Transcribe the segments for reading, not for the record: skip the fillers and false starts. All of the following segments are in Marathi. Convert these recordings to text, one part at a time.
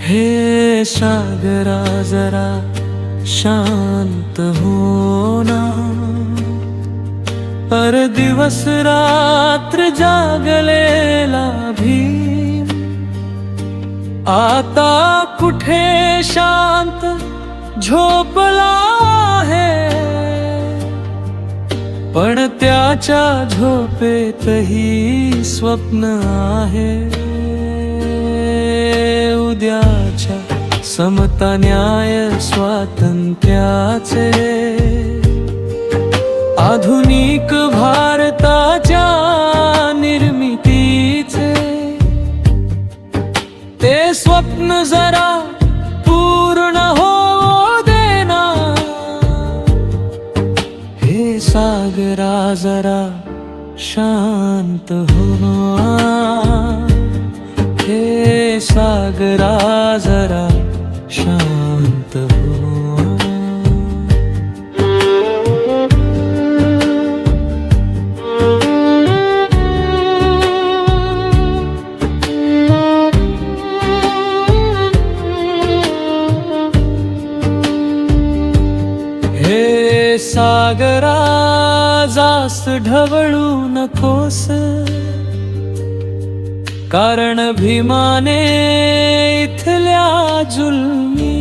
हे सागरा जरा शांत होना, पर दिवस रात्र जागलेला भीम आता कुठे शांत झोपला आहे, पण त्याच्या झोपेतही स्वप्न आहे उद्याच्या समता न्याय स्वातंत्र्याचे, आधुनिक भारताच्या निर्मितीचे ते स्वप्न जरा पूर्ण होऊ देना। हे सागरा जरा शांत हो, हे सागरा जरा शांत हो। हे सागरा जास्त ढवळू नकोस, कारण भीमाने इथल्या जुलमी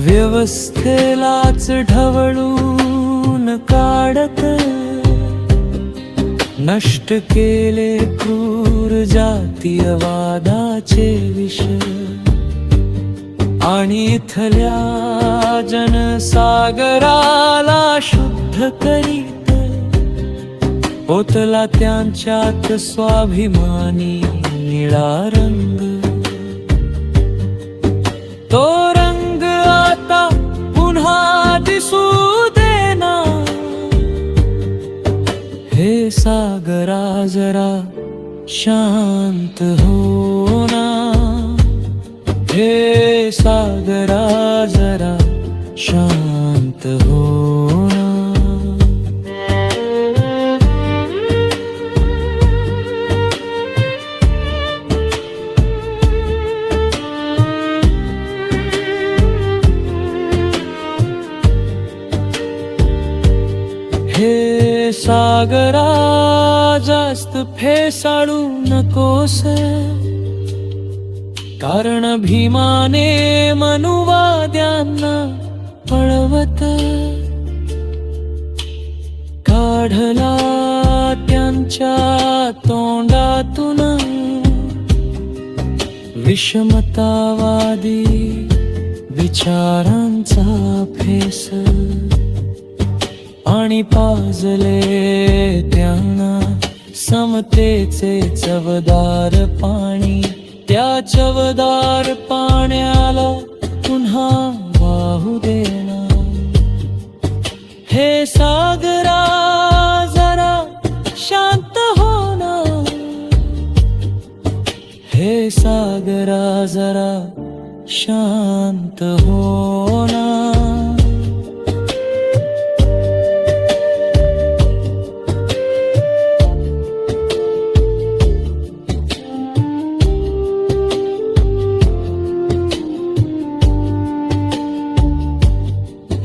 व्यवस्थेलाच ढवळून काढत नष्ट केले क्रूर जातीयवादाचे विष, आणि इथल्या जनसागराला शुद्ध करीत पोतला त्यांच्यात स्वाभिमानी निळा रंग। तो रंग आता पुन्हा दिसू देना। हे सागरा जरा शांत हो ना, हे सागरा जरा शांत हो ना। हे सागरा जास्त फेसाळू नकोस, कारण भीमाने मनुवाद्यांना पळवत काढला त्यांच्या तोंडातून विषमतावादी विचारांचा फेस, आणि पाजले त्यांना समतेचे चवदार पाणी। त्या चवदार पाण्याला पुन्हा वाहू देना। हे सागरा जरा शांत हो ना, हे सागरा जरा शांत हो ना।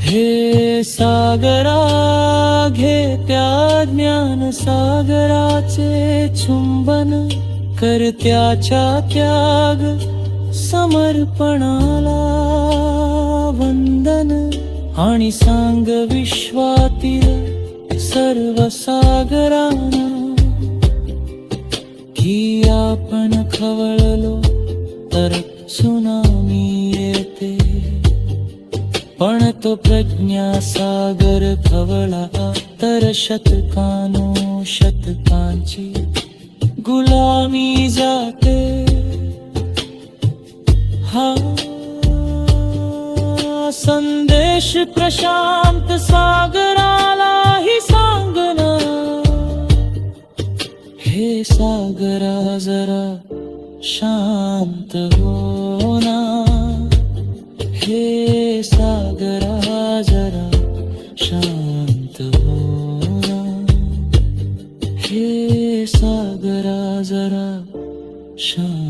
हे सागरा घे त्या ज्ञान सागराचे चुंबन, कर त्याच्या त्याग समर्पणाला वंदन, आणि सांग विश्वातील सर्व सागरांना की आपण खवळलो तर सुनामी येते, पण तो प्रज्ञा सागर खवळला तर शतकानो शतकांची गुलामी जाते. हा संदेश प्रशांत सागरालाही सांगना, हे सागरा जरा शांत हो ना, हे सागरा जरा शांत हो ना, हे सागरा जरा शांत